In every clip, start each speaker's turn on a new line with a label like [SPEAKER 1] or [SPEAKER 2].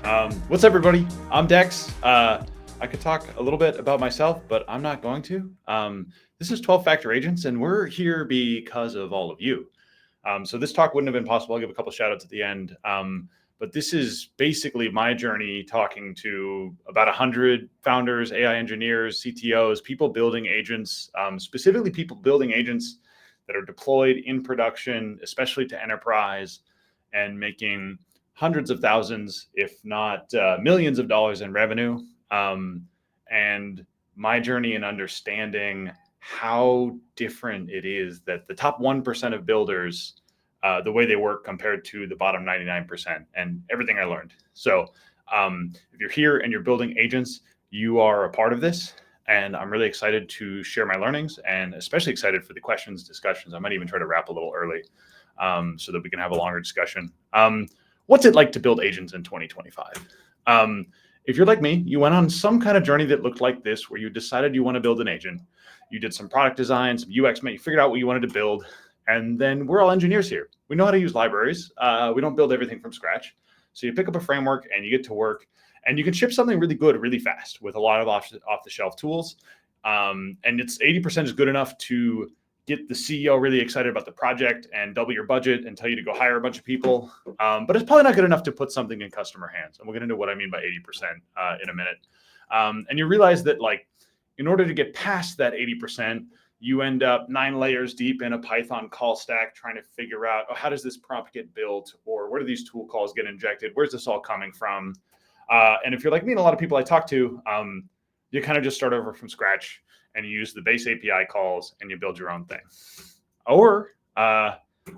[SPEAKER 1] What's up, everybody? I'm Dex. I could talk a little bit about myself, but I'm not going to. This is 12 Factor Agents, and we're here because of all of you. So this talk wouldn't have been possible. I'll give a couple shout outs at the end. But this is basically my journey talking to about 100 founders, AI engineers, CTOs, people building agents, specifically people building agents that are deployed in production, especially to enterprise, and making hundreds of thousands, if not millions of dollars in revenue. And my journey in understanding how different it is that the top 1% of builders, the way they work compared to the bottom 99%, and everything I learned. So if you're here and you're building agents, you are a part of this. And I'm really excited to share my learnings, and especially excited for the questions, discussions. I might even try to wrap a little early so that we can have a longer discussion. What's it like to build agents in 2025? If you're like me, you went on some kind of journey that looked like this, where you decided you want to build an agent. You did some product design, some UX, you figured out what you wanted to build. And then we're all engineers here. We know how to use libraries. We don't build everything from scratch. So you pick up a framework and you get to work, and you can ship something really good, really fast with a lot of off-the-shelf tools. And it's 80% is good enough to get the CEO really excited about the project and double your budget and tell you to go hire a bunch of people. But it's probably not good enough to put something in customer hands. And we'll get into what I mean by 80% in a minute. And you realize that, like, in order to get past that 80%, you end up 9 layers deep in a Python call stack trying to figure out, how does this prompt get built? Or where do these tool calls get injected? Where's this all coming from? And if you're like me and a lot of people I talk to, you kind of just start over from scratch and you use the base API calls and you build your own thing. Or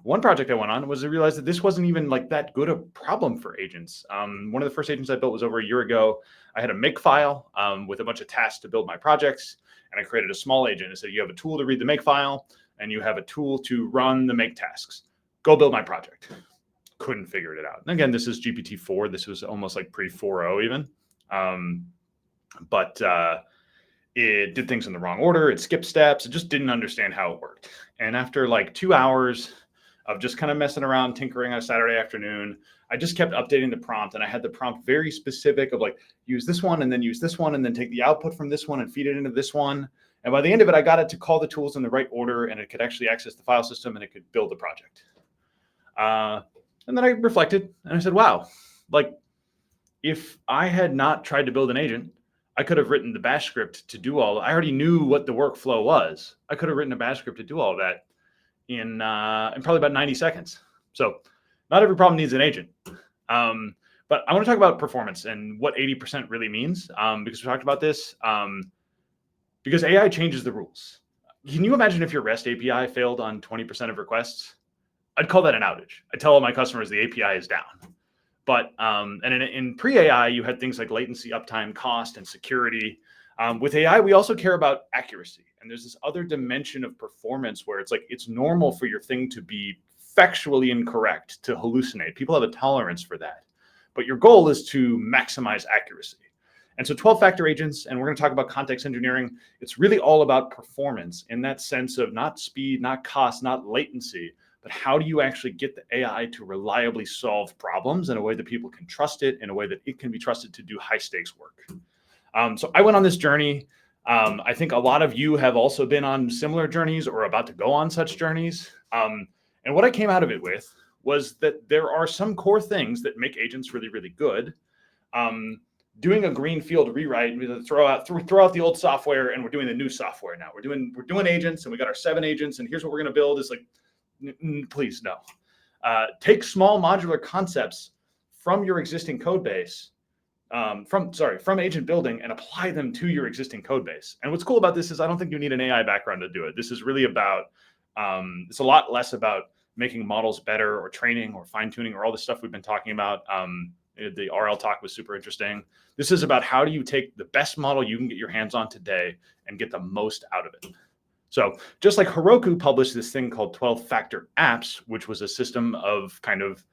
[SPEAKER 1] one project I went on was to realize that this wasn't even like that good a problem for agents. One of the first agents I built was over a year ago. I had a make file with a bunch of tasks to build my projects, and I created a small agent. It said, you have a tool to read the make file, and you have a tool to run the make tasks. Go build my project. Couldn't figure it out. And again, this is GPT-4. This was almost like pre-4.0 even. But it did things in the wrong order. It skipped steps. It just didn't understand how it worked. And after like 2 hours of just kind of messing around, tinkering on a Saturday afternoon, I just kept updating the prompt. And I had the prompt very specific of like, use this one and then use this one and then take the output from this one and feed it into this one. And by the end of it, I got it to call the tools in the right order, and it could actually access the file system, and it could build the project. And then I reflected and I said, wow, like, if I had not tried to build an agent, I could have written the bash script to do all. I already knew what the workflow was. I could have written a bash script to do all that in probably about 90 seconds. So not every problem needs an agent. But I want to talk about performance and what 80% really means, because we talked about this, because AI changes the rules. Can you imagine if your REST API failed on 20% of requests? I'd call that an outage. I tell all my customers the API is down. But and in pre-AI, you had things like latency, uptime, cost, and security. With AI, we also care about accuracy. And there's this other dimension of performance where it's like, it's normal for your thing to be factually incorrect, to hallucinate. People have a tolerance for that. But your goal is to maximize accuracy. And so 12-factor agents, and we're going to talk about context engineering, it's really all about performance in that sense of not speed, not cost, not latency, but how do you actually get the AI to reliably solve problems in a way that people can trust it, in a way that it can be trusted to do high stakes work. So I went on this journey. I think a lot of you have also been on similar journeys or about to go on such journeys. And what I came out of it with was that there are some core things that make agents really, really good. Doing a greenfield rewrite, we throw out the old software and we're doing the new software now. We're doing agents, and we got our 7 agents, and here's what we're going to build. Is like, please no. Take small modular concepts from your existing code base, from agent building, and apply them to your existing code base. And what's cool about this is I don't think you need an AI background to do it. This is really about, it's a lot less about making models better or training or fine tuning or all the stuff we've been talking about. The RL talk was super interesting. This is about how do you take the best model you can get your hands on today and get the most out of it. So just like Heroku published this thing called 12-factor apps, which was a system of kind of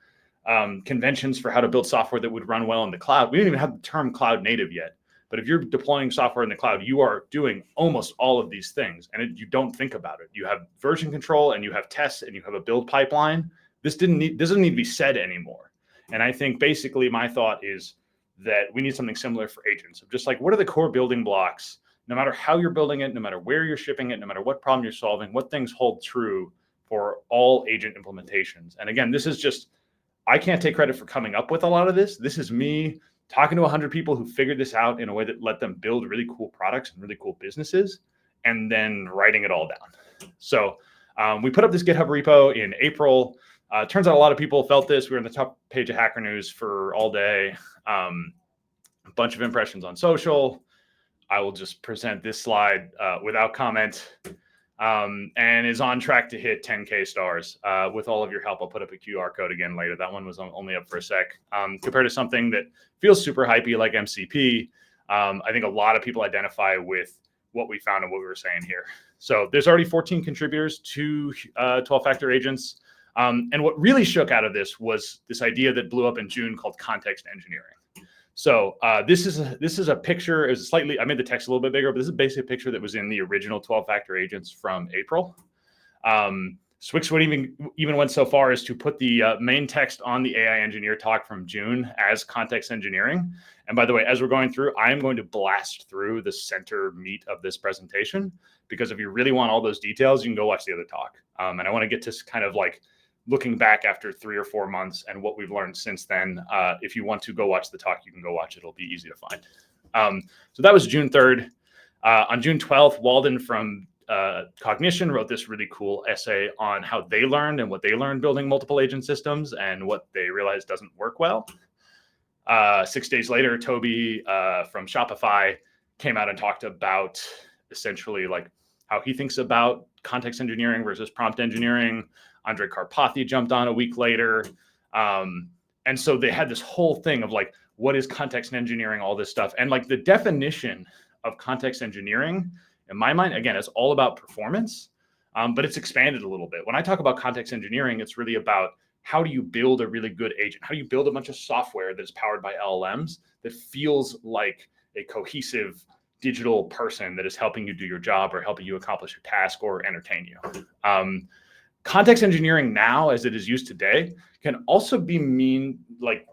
[SPEAKER 1] conventions for how to build software that would run well in the cloud. We didn't even have the term cloud native yet. But if you're deploying software in the cloud, you are doing almost all of these things, and you don't think about it. You have version control, and you have tests, and you have a build pipeline. This doesn't need to be said anymore. And I think basically my thought is that we need something similar for agents. Of just like, what are the core building blocks? No matter how you're building it, no matter where you're shipping it, no matter what problem you're solving, what things hold true for all agent implementations. And again, this is just, I can't take credit for coming up with a lot of this. This is me talking to 100 people who figured this out in a way that let them build really cool products and really cool businesses, and then writing it all down. So we put up this GitHub repo in April. Turns out a lot of people felt this. We were on the top page of Hacker News for all day. A bunch of impressions on social. I will just present this slide without comment, and is on track to hit 10K stars. With all of your help, I'll put up a QR code again later. That one was only up for a sec. Compared to something that feels super hypey like MCP, I think a lot of people identify with what we found and what we were saying here. So there's already 14 contributors to 12-factor agents. And what really shook out of this was this idea that blew up in June called context engineering. So this is a picture. It's slightly, I made the text a little bit bigger, but this is basically a picture that was in the original 12-factor agents from April. Swixwood even went so far as to put the main text on the AI engineer talk from June as context engineering. And by the way, as we're going through, I'm going to blast through the center meat of this presentation, because if you really want all those details, you can go watch the other talk. And I want to get to kind of like looking back after 3 or 4 months and what we've learned since then. If you want to go watch the talk, you can go watch it. It'll be easy to find. So that was June 3rd. On June 12th, Walden from Cognition wrote this really cool essay on how they learned and what they learned building multiple agent systems and what they realized doesn't work well. 6 days later, Toby from Shopify came out and talked about essentially like how he thinks about context engineering versus prompt engineering. Andre Karpathy jumped on a week later. And so they had this whole thing of like, what is context engineering, all this stuff. And like the definition of context engineering, in my mind, again, it's all about performance, but it's expanded a little bit. When I talk about context engineering, it's really about how do you build a really good agent? How do you build a bunch of software that is powered by LLMs that feels like a cohesive digital person that is helping you do your job or helping you accomplish a task or entertain you? Context engineering now, as it is used today, can also be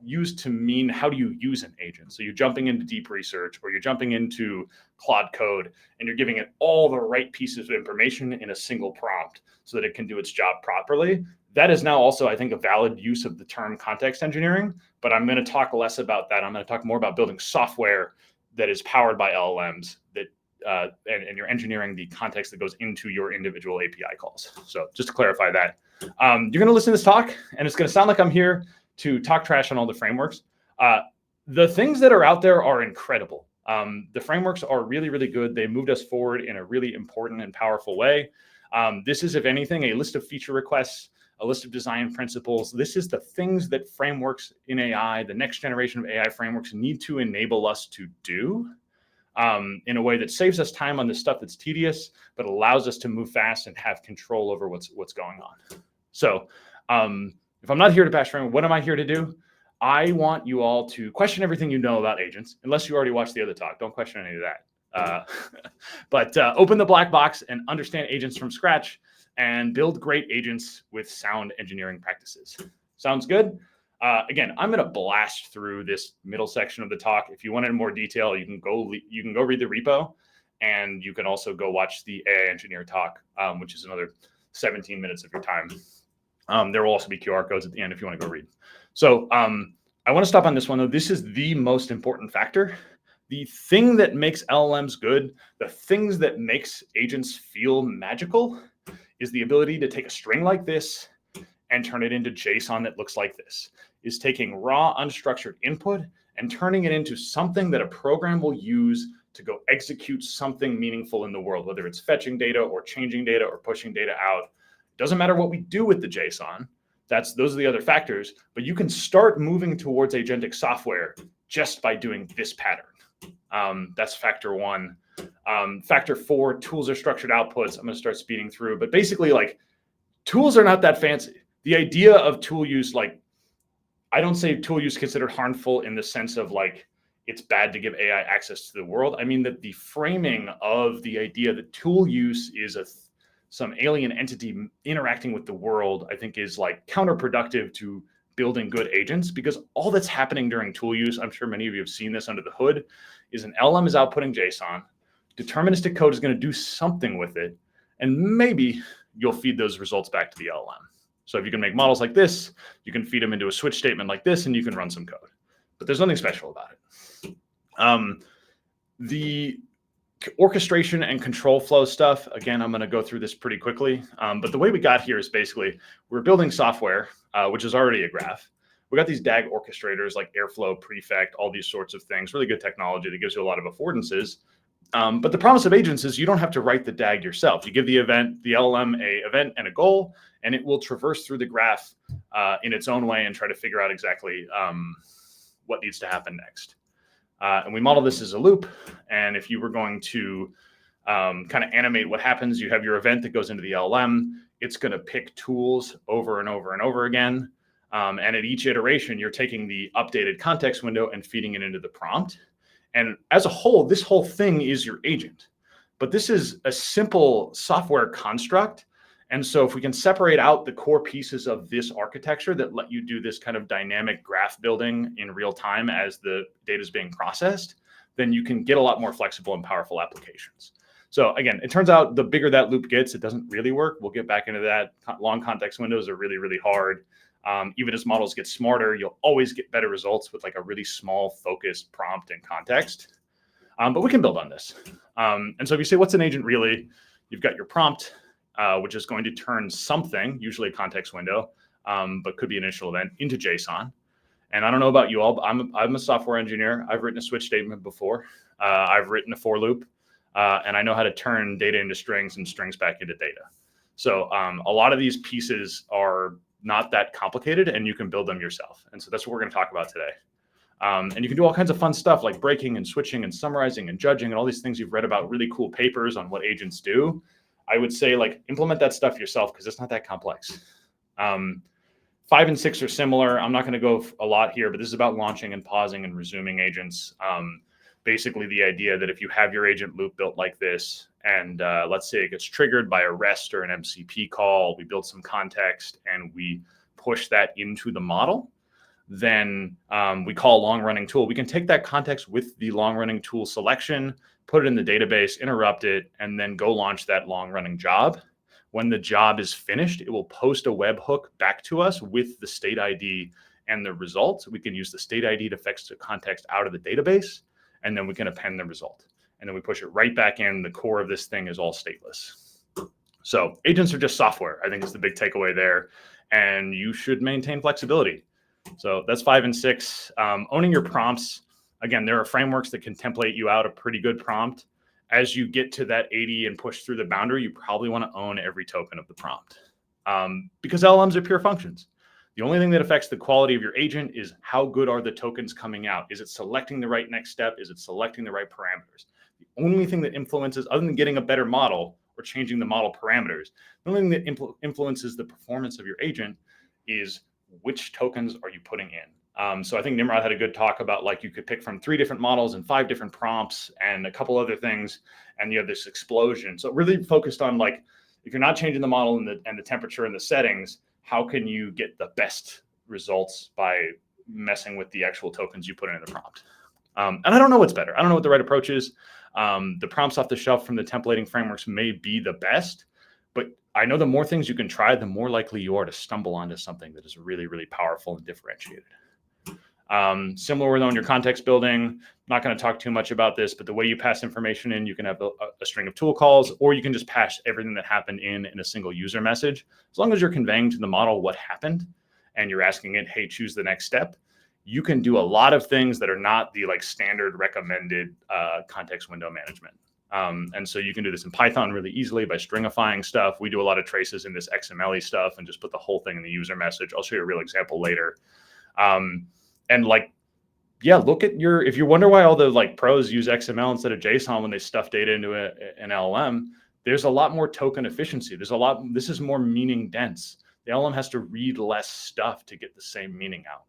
[SPEAKER 1] used to mean how do you use an agent. So you're jumping into deep research, or you're jumping into Claude Code, and you're giving it all the right pieces of information in a single prompt so that it can do its job properly. That is now also, I think, a valid use of the term context engineering, but I'm going to talk less about that. I'm going to talk more about building software that is powered by LLMs that and you're engineering the context that goes into your individual API calls. So just to clarify that, you're going to listen to this talk, and it's going to sound like I'm here to talk trash on all the frameworks. The things that are out there are incredible. The frameworks are really, really good. They moved us forward in a really important and powerful way. This is, if anything, a list of feature requests, a list of design principles. This is the things that frameworks in AI, the next generation of AI frameworks, need to enable us to do in a way that saves us time on the stuff that's tedious, but allows us to move fast and have control over what's going on. So if I'm not here to bash framework, what am I here to do? I want you all to question everything you know about agents, unless you already watched the other talk. Don't question any of that. But open the black box and understand agents from scratch and build great agents with sound engineering practices. Sounds good? Again, I'm going to blast through this middle section of the talk. If you wanted more detail, you can go read the repo, and you can also go watch the AI engineer talk, which is another 17 minutes of your time. There will also be QR codes at the end if you want to go read. So I want to stop on this one, though. This is the most important factor. The thing that makes LLMs good, the things that makes agents feel magical, is the ability to take a string like this and turn it into JSON that looks like this, is taking raw unstructured input and turning it into something that a program will use to go execute something meaningful in the world, whether it's fetching data or changing data or pushing data out. It doesn't matter what we do with the JSON. Those are the other factors, but you can start moving towards agentic software just by doing this pattern. That's factor one. Factor four, tools are structured outputs. I'm going to start speeding through, but basically, like, tools are not that fancy. The idea of tool use, like, I don't say tool use considered harmful in the sense of like it's bad to give AI access to the world. I mean that the framing of the idea that tool use is some alien entity interacting with the world, I think, is like counterproductive to building good agents, because all that's happening during tool use, I'm sure many of you have seen this under the hood, is an LLM is outputting JSON. Deterministic code is going to do something with it, and maybe you'll feed those results back to the LLM. So if you can make models like this, you can feed them into a switch statement like this, and you can run some code. But there's nothing special about it. The orchestration and control flow stuff, again, I'm going to go through this pretty quickly. But the way we got here is basically we're building software, which is already a graph. We got these DAG orchestrators like Airflow, Prefect, all these sorts of things, really good technology that gives you a lot of affordances. But the promise of agents is you don't have to write the DAG yourself. You give the LLM a event and a goal, and it will traverse through the graph in its own way and try to figure out exactly what needs to happen next. And we model this as a loop. And if you were going to kind of animate what happens, you have your event that goes into the LLM. It's going to pick tools over and over and over again. And at each iteration, you're taking the updated context window and feeding it into the prompt. And as a whole, this whole thing is your agent. But this is a simple software construct. And so if we can separate out the core pieces of this architecture that let you do this kind of dynamic graph building in real time as the data is being processed, then you can get a lot more flexible and powerful applications. So again, it turns out the bigger that loop gets, it doesn't really work. We'll get back into that. Long context windows are really, really hard. Even as models get smarter, you'll always get better results with like a really small, focused prompt and context. But we can build on this. And so if you say, what's an agent really? You've got your prompt, which is going to turn something, usually a context window, but could be an initial event, into JSON. And I don't know about you all, but I'm a software engineer. I've written a switch statement before. I've written a for loop, and I know how to turn data into strings and strings back into data. So a lot of these pieces are not that complicated, and you can build them yourself. And so that's what we're going to talk about today. And you can do all kinds of fun stuff like breaking and switching and summarizing and judging and all these things you've read about, really cool papers on what agents do. I would say like implement that stuff yourself because it's not that complex. 5 and 6 are similar. I'm not going to go a lot here, but this is about launching and pausing and resuming agents. Basically the idea that if you have your agent loop built like this, and let's say it gets triggered by a REST or an MCP call, we build some context and we push that into the model, then we call a long running tool. We can take that context with the long running tool selection, put it in the database, interrupt it, and then go launch that long running job. When the job is finished, it will post a webhook back to us with the state ID and the results. We can use the state ID to fetch the context out of the database, and then we can append the result. And then we push it right back in. The core of this thing is all stateless. So agents are just software, I think is the big takeaway there. And you should maintain flexibility. So that's 5 and 6. Owning your prompts. Again, there are frameworks that can template you out a pretty good prompt. As you get to that 80 and push through the boundary, you probably want to own every token of the prompt because LLMs are pure functions. The only thing that affects the quality of your agent is how good are the tokens coming out. Is it selecting the right next step? Is it selecting the right parameters? The only thing that influences, other than getting a better model or changing the model parameters, the only thing that influences the performance of your agent is which tokens are you putting in. So I think Nimrod had a good talk about like you could pick from 3 different models and 5 different prompts and a couple other things, and you have this explosion. So really focused on like, if you're not changing the model and the temperature and the settings, how can you get the best results by messing with the actual tokens you put in the prompt? And I don't know what's better. I don't know what the right approach is. The prompts off the shelf from the templating frameworks may be the best, but I know the more things you can try, the more likely you are to stumble onto something that is really, really powerful and differentiated. Similar with on your context building, not going to talk too much about this, but the way you pass information in, you can have a string of tool calls, or you can just pass everything that happened in a single user message. As long as you're conveying to the model what happened and you're asking it, hey, choose the next step, you can do a lot of things that are not the like standard recommended context window management. And so you can do this in Python really easily by stringifying stuff. We do a lot of traces in this XML stuff and just put the whole thing in the user message. I'll show you a real example later. And like, yeah, look at if you wonder why all the like pros use XML instead of JSON when they stuff data into an LLM, there's a lot more token efficiency. This is more meaning dense. The LLM has to read less stuff to get the same meaning out.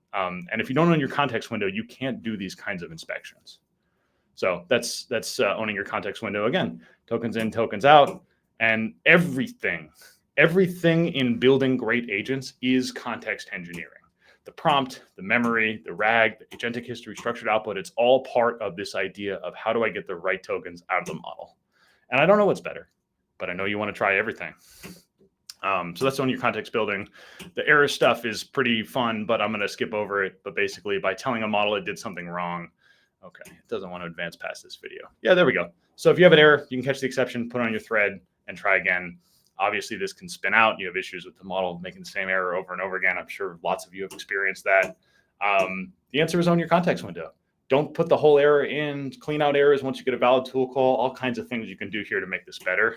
[SPEAKER 1] And if you don't own your context window, you can't do these kinds of inspections. So that's owning your context window. Again, tokens in, tokens out, and everything in building great agents is context engineering. the prompt, the memory, the RAG, the agentic history, structured output, it's all part of this idea of how do I get the right tokens out of the model? And I don't know what's better, but I know you want to try everything. So that's on your context building. The error stuff is pretty fun, but I'm going to skip over it. But basically, by telling a model it did something wrong, okay, it doesn't want to advance past this video. Yeah, there we go. So if you have an error, you can catch the exception, put it on your thread, and try again. Obviously, this can spin out. You have issues with the model making the same error over and over again. I'm sure lots of you have experienced that. The answer is on your context window. Don't put the whole error in. Clean out errors once you get a valid tool call. All kinds of things you can do here to make this better.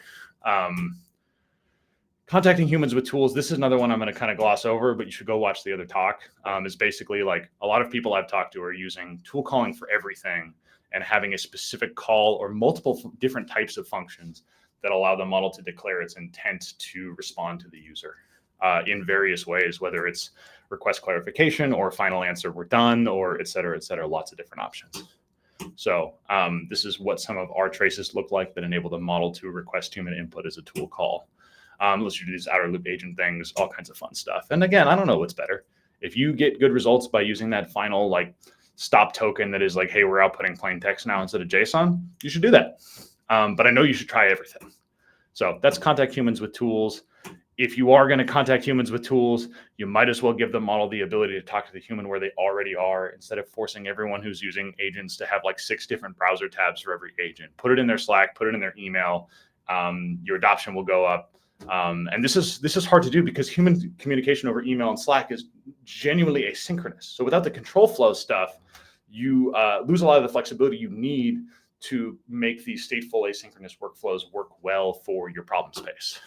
[SPEAKER 1] Contacting humans with tools. This is another one I'm going to kind of gloss over, but you should go watch the other talk. Is basically like a lot of people I've talked to are using tool calling for everything and having a specific call or multiple different types of functions that allow the model to declare its intent to respond to the user in various ways, whether it's request clarification or final answer, we're done, or et cetera, lots of different options. So this is what some of our traces look like that enable the model to request human input as a tool call. Let's do these outer loop agent things, all kinds of fun stuff. And again, I don't know what's better. If you get good results by using that final like stop token that is like, hey, we're outputting plain text now instead of JSON, you should do that. But I know you should try everything. So that's contact humans with tools. If you are going to contact humans with tools, you might as well give the model the ability to talk to the human where they already are, instead of forcing everyone who's using agents to have like 6 different browser tabs for every agent. Put it in their Slack, put it in their email. Your adoption will go up. And this is hard to do because human communication over email and Slack is genuinely asynchronous. So without the control flow stuff, you lose a lot of the flexibility you need to make these stateful asynchronous workflows work well for your problem space.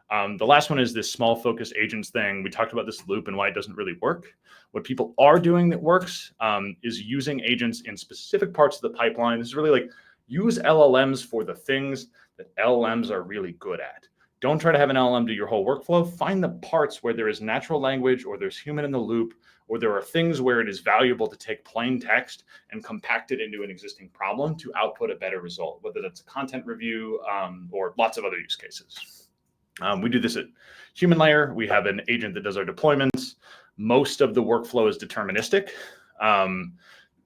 [SPEAKER 1] The last one is this small focus agents thing. We talked about this loop and why it doesn't really work. What people are doing that works is using agents in specific parts of the pipeline. This is really like use LLMs for the things that LLMs are really good at. Don't try to have an LLM do your whole workflow. Find the parts where there is natural language or there's human in the loop, or there are things where it is valuable to take plain text and compact it into an existing problem to output a better result, whether that's a content review or lots of other use cases. We do this at human layer. We have an agent that does our deployments. Most of the workflow is deterministic.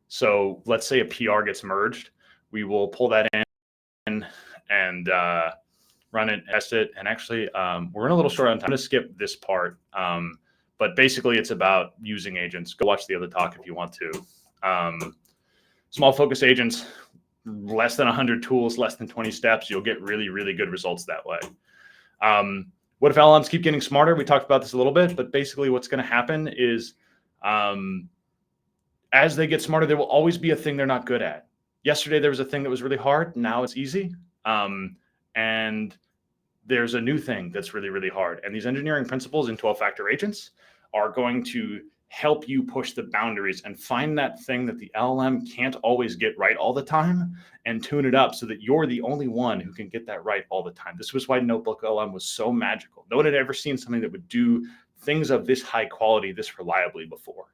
[SPEAKER 1] So let's say a PR gets merged. We will pull that in and run it, test it. And actually, we're in a little short on time. I'm going to skip this part. But basically, it's about using agents. Go watch the other talk if you want to. Small focus agents, less than 100 tools, less than 20 steps. You'll get really, really good results that way. What if LLMs keep getting smarter? We talked about this a little bit, but basically what's going to happen is as they get smarter, there will always be a thing they're not good at. Yesterday, there was a thing that was really hard. Now it's easy. And there's a new thing that's really, really hard. And these engineering principles in 12-factor agents are going to help you push the boundaries and find that thing that the LLM can't always get right all the time and tune it up so that you're the only one who can get that right all the time. This was why Notebook LLM was so magical. No one had ever seen something that would do things of this high quality, this reliably before.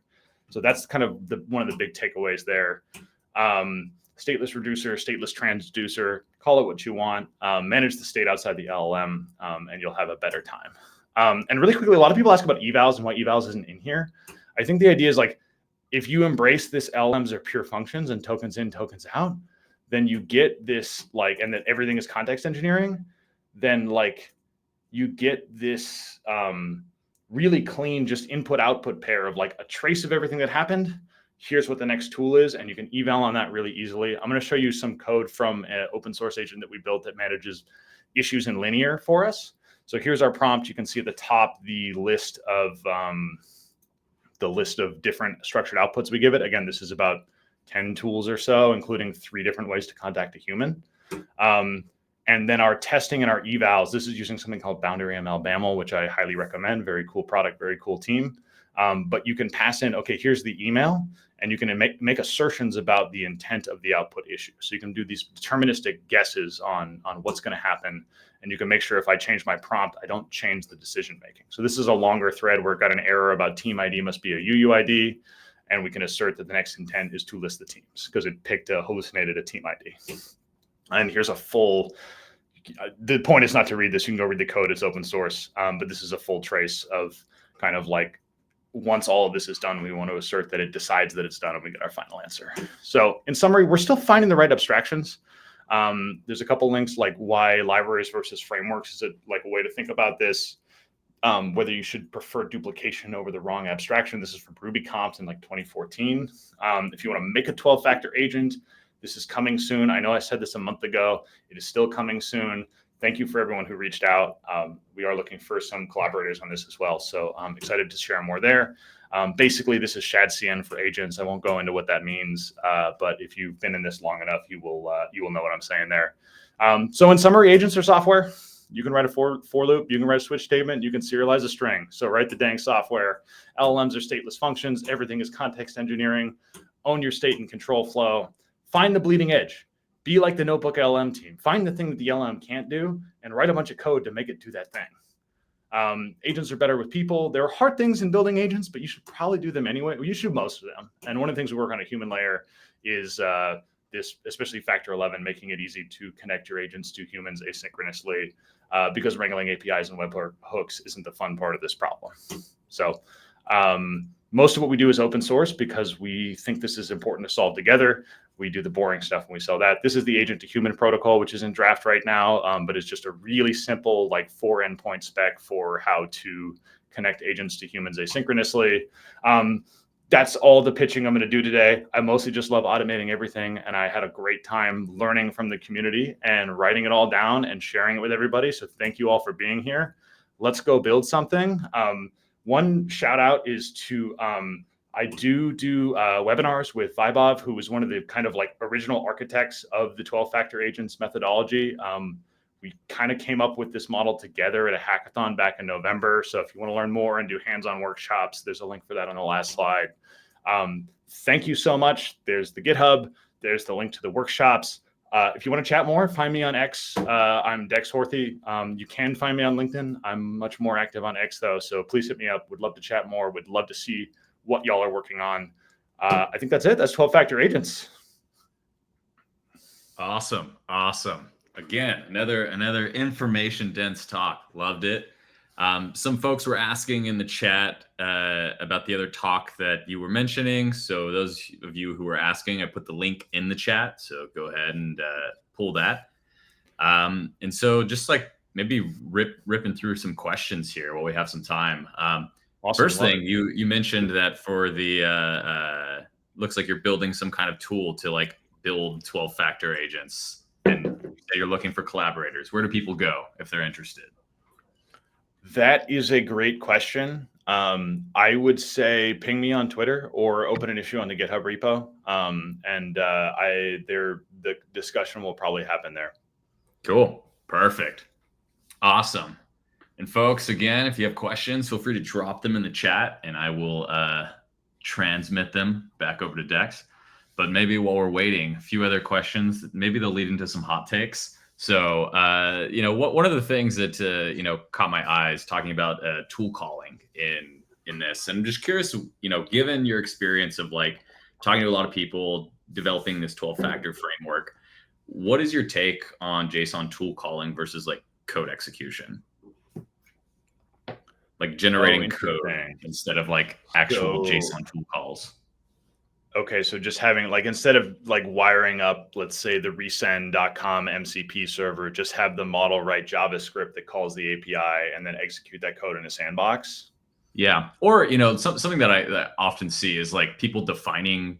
[SPEAKER 1] So that's kind of one of the big takeaways there. Stateless reducer, stateless transducer, call it what you want, manage the state outside the LLM, and you'll have a better time. And really quickly, a lot of people ask about evals and why evals isn't in here. I think the idea is like, if you embrace this LLMs are pure functions and tokens in, tokens out, then you get this like, and that everything is context engineering, then like you get this really clean, just input output pair of like a trace of everything that happened. Here's what the next tool is, and you can eval on that really easily. I'm going to show you some code from an open source agent that we built that manages issues in linear for us. So here's our prompt. You can see at the top the list of different structured outputs we give it. Again, this is about 10 tools or so, including 3 different ways to contact a human. And then our testing and our evals, this is using something called Boundary ML BAML, which I highly recommend. Very cool product, very cool team. But you can pass in, okay, here's the email, and you can make assertions about the intent of the output issue. So you can do these deterministic guesses on what's going to happen. And you can make sure if I change my prompt, I don't change the decision making. So this is a longer thread where it got an error about team ID must be a UUID. And we can assert that the next intent is to list the teams because it hallucinated a team ID. And here's a full, the point is not to read this. You can go read the code. It's open source. But this is a full trace of kind of like once all of this is done, we want to assert that it decides that it's done and we get our final answer. So in summary, we're still finding the right abstractions. There's a couple links like why libraries versus frameworks is like a way to think about this. Whether you should prefer duplication over the wrong abstraction. This is from RubyConf in like 2014. If you want to make a 12-factor agent, this is coming soon. I know I said this a month ago. It is still coming soon. Thank you for everyone who reached out. We are looking for some collaborators on this as well. So I'm excited to share more there. Basically, this is ShadCN for agents. I won't go into what that means, but if you've been in this long enough, you will know what I'm saying there. So in summary, agents are software. You can write a for loop, you can write a switch statement, you can serialize a string. So write the dang software. LLMs are stateless functions. Everything is context engineering. Own your state and control flow. Find the bleeding edge. Be like the Notebook LLM team. Find the thing that the LLM can't do and write a bunch of code to make it do that thing. Agents are better with people. There are hard things in building agents, but you should probably do them anyway. Well, you should do most of them. And one of the things we work on a human layer is this, especially factor 11, making it easy to connect your agents to humans asynchronously, because wrangling APIs and webhooks isn't the fun part of this problem. So most of what we do is open source because we think this is important to solve together. We do the boring stuff when we sell that. This is the agent to human protocol, which is in draft right now, but it's just a really simple, like 4 endpoint spec for how to connect agents to humans asynchronously. That's all the pitching I'm going to do today. I mostly just love automating everything, and I had a great time learning from the community and writing it all down and sharing it with everybody. So thank you all for being here. Let's go build something. One shout out is to I do webinars with Vaibhav, who was one of the kind of like original architects of the 12-factor agents methodology. We kind of came up with this model together at a hackathon back in November. So if you want to learn more and do hands-on workshops, there's a link for that on the last slide. Thank you so much. There's the GitHub. There's the link to the workshops. If you want to chat more, find me on X. I'm Dex Horthy. You can find me on LinkedIn. I'm much more active on X though. So please hit me up. Would love to chat more. Would love to see what y'all are working on. I think that's it. That's 12-factor agents.
[SPEAKER 2] Awesome. Again, another information dense talk. Loved it. Some folks were asking in the chat about the other talk that you were mentioning. So those of you who were asking, I put the link in the chat. So go ahead and pull that. And so just like maybe ripping through some questions here while we have some time. Awesome. First thing, you mentioned that for the looks like you're building some kind of tool to like build 12-factor agents, and you're looking for collaborators. Where do people go if they're interested?
[SPEAKER 1] That is a great question. I would say ping me on Twitter or open an issue on the GitHub repo, and the discussion will probably happen there.
[SPEAKER 2] Cool. Perfect. Awesome. And folks, again, if you have questions, feel free to drop them in the chat, and I will transmit them back over to Dex. But maybe while we're waiting, a few other questions. Maybe they'll lead into some hot takes. So, one of the things that caught my eyes talking about tool calling in this, and I'm just curious, given your experience of like talking to a lot of people, developing this 12-factor framework, what is your take on JSON tool calling versus like code execution? Like generating code instead of like actual JSON tool calls.
[SPEAKER 1] Okay, so just having like, instead of like wiring up, let's say the resend.com MCP server, just have the model write JavaScript that calls the API and then execute that code in a sandbox.
[SPEAKER 2] Yeah, or something that I often see is like people defining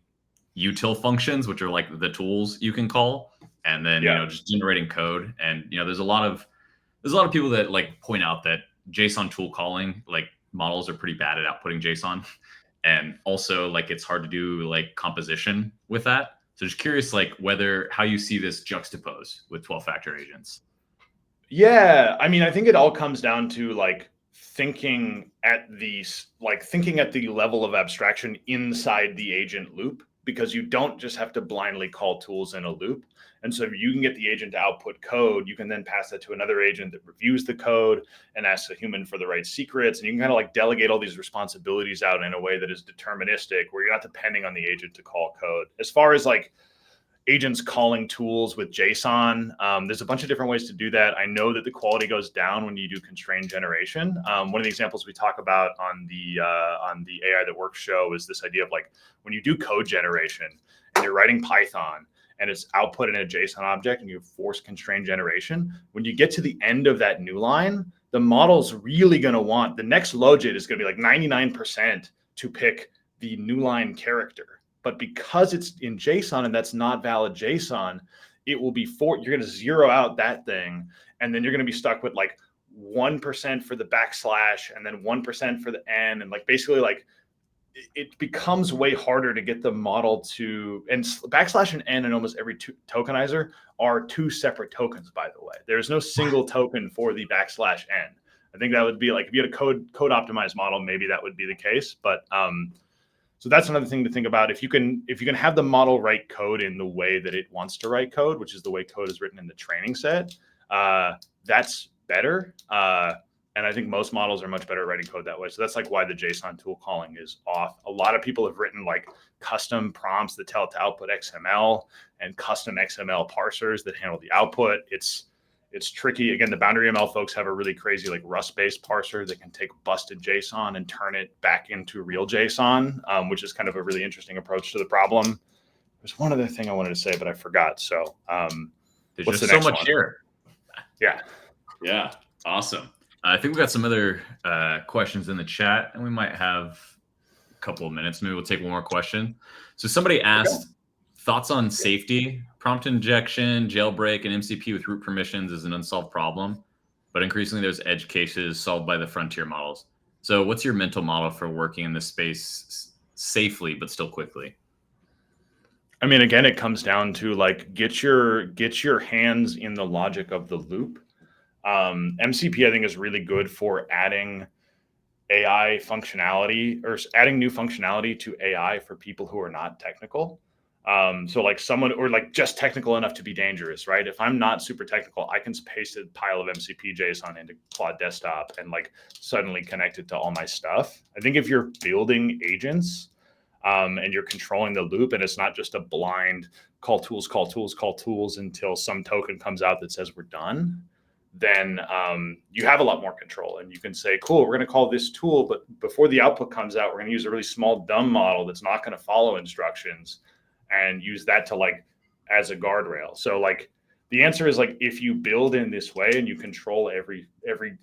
[SPEAKER 2] util functions, which are like the tools you can call, and then just generating code. And there's a lot of people that like point out that JSON tool calling like models are pretty bad at outputting JSON. And also like it's hard to do like composition with that. So just curious, like how you see this juxtaposed with 12-factor agents.
[SPEAKER 1] Yeah, I mean, I think it all comes down to like thinking at the level of abstraction inside the agent loop, because you don't just have to blindly call tools in a loop. And so if you can get the agent to output code, you can then pass that to another agent that reviews the code and asks a human for the right secrets. And you can kind of like delegate all these responsibilities out in a way that is deterministic, where you're not depending on the agent to call code. As far as like agents calling tools with JSON. There's a bunch of different ways to do that. I know that the quality goes down when you do constrained generation. One of the examples we talk about on the AI that Works show is this idea of like when you do code generation and you're writing Python and it's output in a JSON object and you force constrained generation, when you get to the end of that new line, the model's really going to want, the next logit is going to be like 99% to pick the new line character. But because it's in JSON and that's not valid JSON, it will be you're going to zero out that thing. And then you're going to be stuck with like 1% for the backslash and then 1% for the N. And like basically like it becomes way harder to get the model to, and backslash and N in almost every tokenizer are two separate tokens, by the way. There's no single token for the backslash N. I think that would be like, if you had a code optimized model, maybe that would be the case. But so that's another thing to think about. If you can have the model write code in the way that it wants to write code, which is the way code is written in the training set, that's better. And I think most models are much better at writing code that way. So that's like why the JSON tool calling is off. A lot of people have written like custom prompts that tell it to output XML and custom XML parsers that handle the output. It's tricky. Again, the boundary ML folks have a really crazy like Rust-based parser that can take busted JSON and turn it back into real JSON, which is kind of a really interesting approach to the problem. There's one other thing I wanted to say, but I forgot. So
[SPEAKER 2] there's just so much here.
[SPEAKER 1] Yeah.
[SPEAKER 2] Yeah. Awesome. I think we've got some other questions in the chat, and we might have a couple of minutes. Maybe we'll take one more question. So somebody asked, thoughts on safety? Prompt injection, jailbreak, and MCP with root permissions is an unsolved problem, but increasingly there's edge cases solved by the frontier models. So what's your mental model for working in this space safely, but still quickly?
[SPEAKER 1] I mean, again, it comes down to like, get your hands in the logic of the loop. MCP, I think, is really good for adding AI functionality or adding new functionality to AI for people who are not technical. So like someone, or like just technical enough to be dangerous, right? If I'm not super technical, I can paste a pile of MCP JSON into Claude Desktop and like suddenly connect it to all my stuff. I think if you're building agents and you're controlling the loop and it's not just a blind call tools until some token comes out that says we're done, then you have a lot more control. And you can say, cool, we're going to call this tool, but before the output comes out, we're going to use a really small dumb model that's not going to follow instructions and use that to like as a guardrail. So like the answer is like, if you build in this way and you control every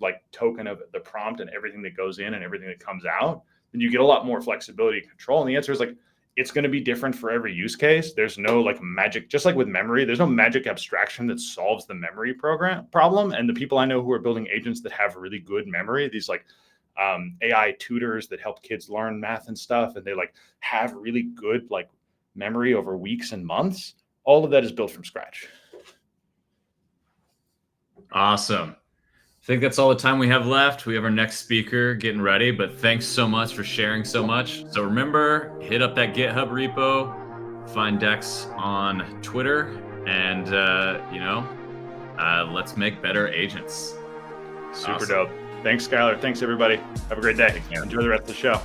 [SPEAKER 1] like token of the prompt and everything that goes in and everything that comes out, then you get a lot more flexibility and control. And the answer is like, it's going to be different for every use case. There's no like magic, just like with memory, there's no magic abstraction that solves the memory problem. And the people I know who are building agents that have really good memory, these like AI tutors that help kids learn math and stuff, and they like have really good like memory over weeks and months. All of that is built from scratch.
[SPEAKER 2] Awesome. I think that's all the time we have left. We have our next speaker getting ready, but thanks so much for sharing so much. So remember, hit up that GitHub repo, find Dex on Twitter, and let's make better agents.
[SPEAKER 1] Super dope. Thanks, Skylar. Thanks, everybody. Have a great day. Enjoy the rest of the show.